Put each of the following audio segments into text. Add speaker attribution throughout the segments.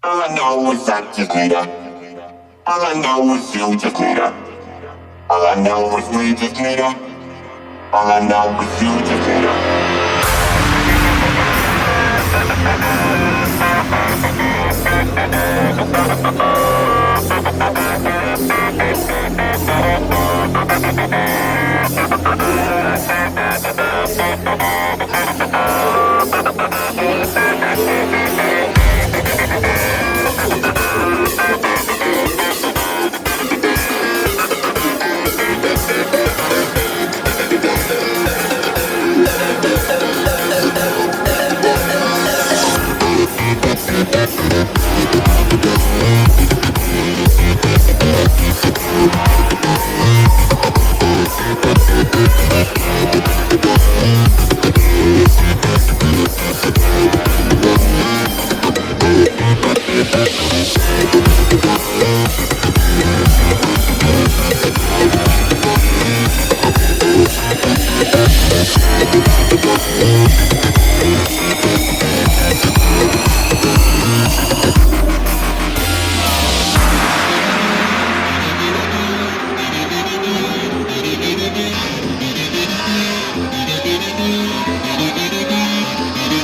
Speaker 1: All I know is I just need her. All I know is you just need her. All I know is we just need her. All I know is you just need her.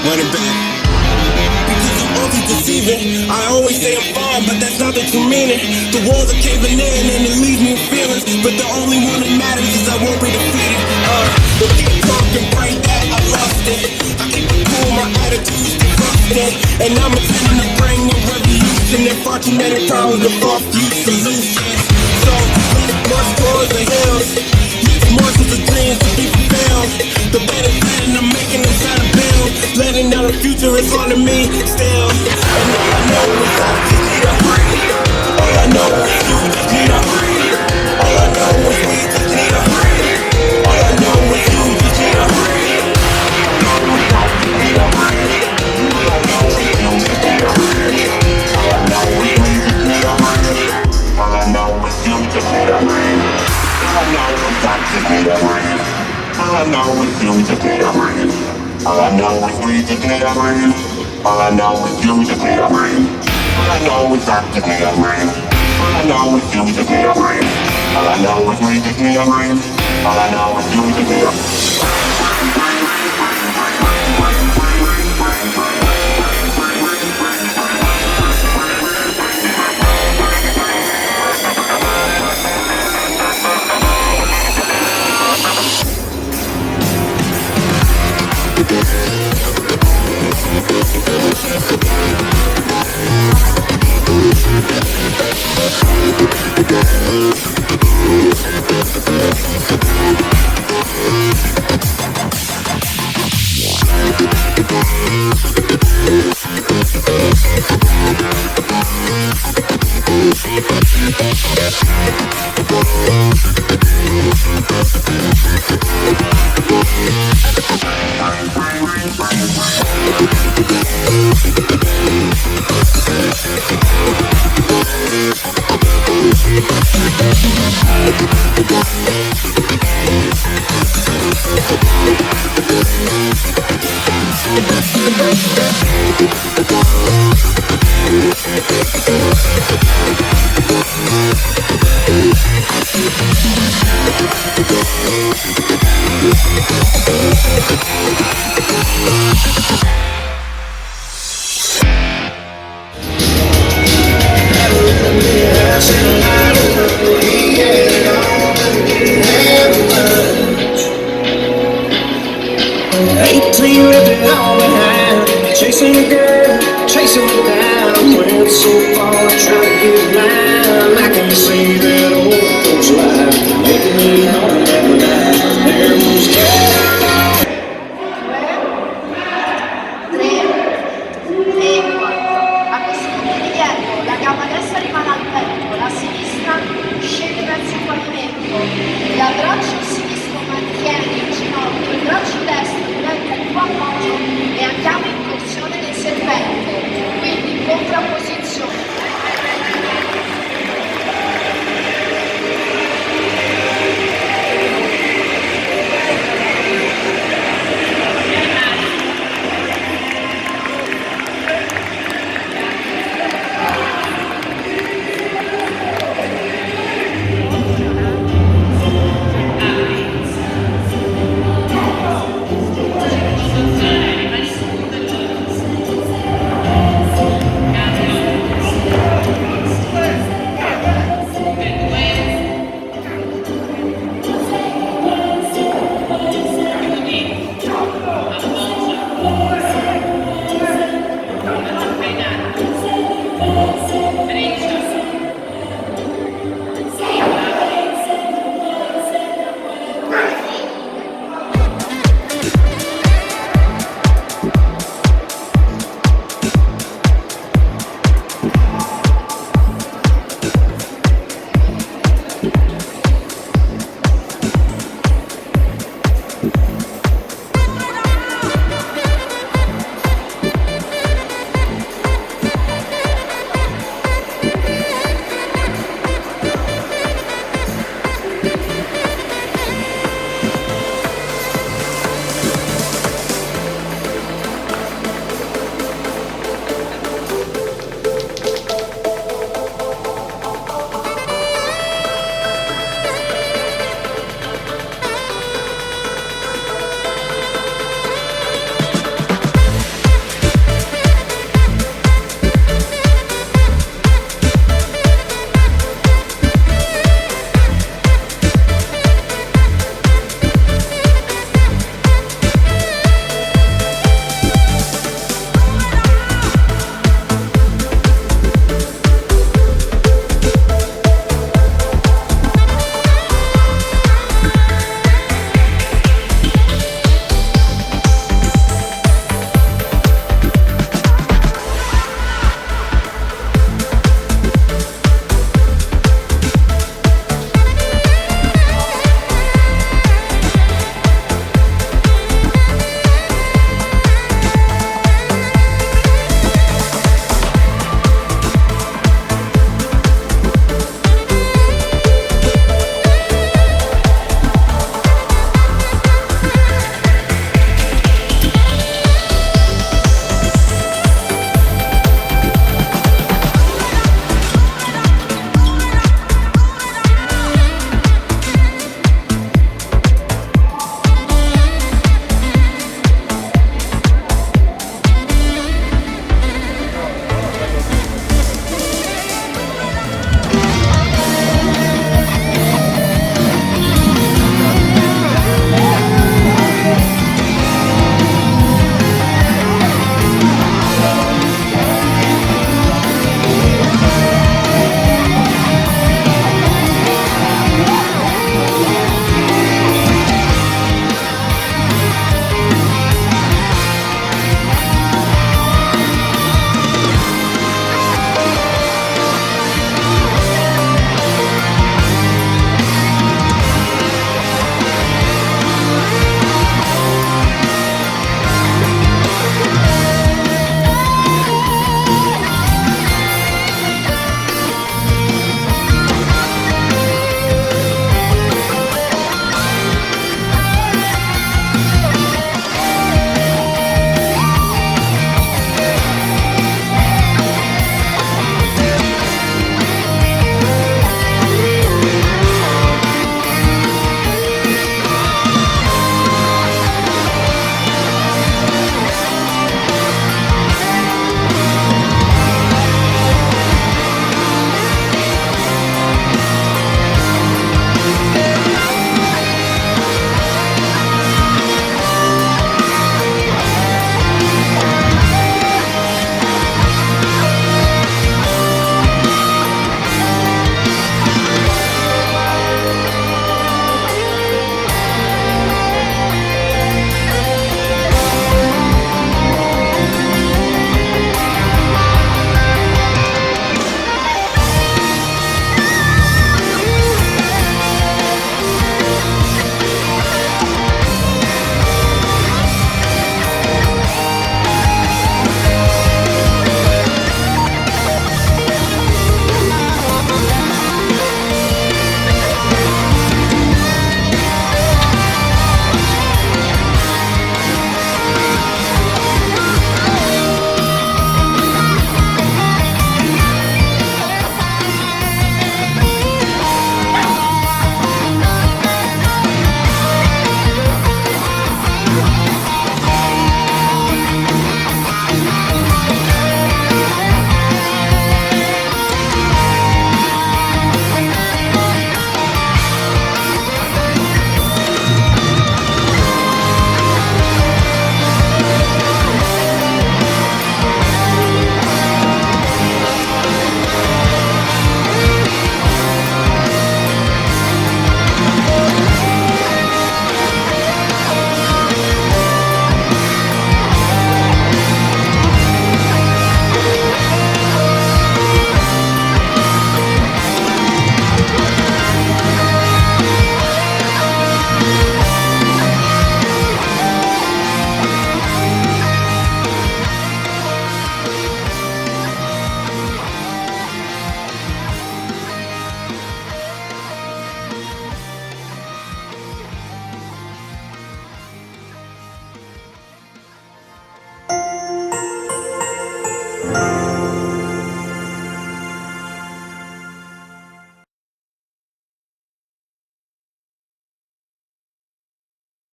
Speaker 1: Running back. Because I'm always deceiving. I always say I'm fine, but that's not the true meaning. The walls are caving in and it leaves me with feelings. But the only one that matters is I won't be defeated. But keep talking right that I lost it. I keep it cool, my attitude's constant. And I'm intending to bring a revolution. And fortunate problems with off you solutions. So let's march towards the hills. Let's march with the dreams to be fulfilled. The better plan I'm making inside a build. Letting out the future is on to me still. And all I know is I just need a breathe. All I know is you just need a breathe. All I know is we just need a breathe. All I know is you just need a breathe. All I know is I just need a breathe. All I know is you just need a breathe. All I know is we just need a breathe. All I know is you just need a breathe. All I know is I just need a breathe. All I know is you just need a breathe. All I know is we just need a breathe. All I know is you just need a breathe. All I know is I just need a breathe. All I know is you just need a breathe. All I know is we just need a breathe. All I know is you just need a breathe.
Speaker 2: Gli abbracci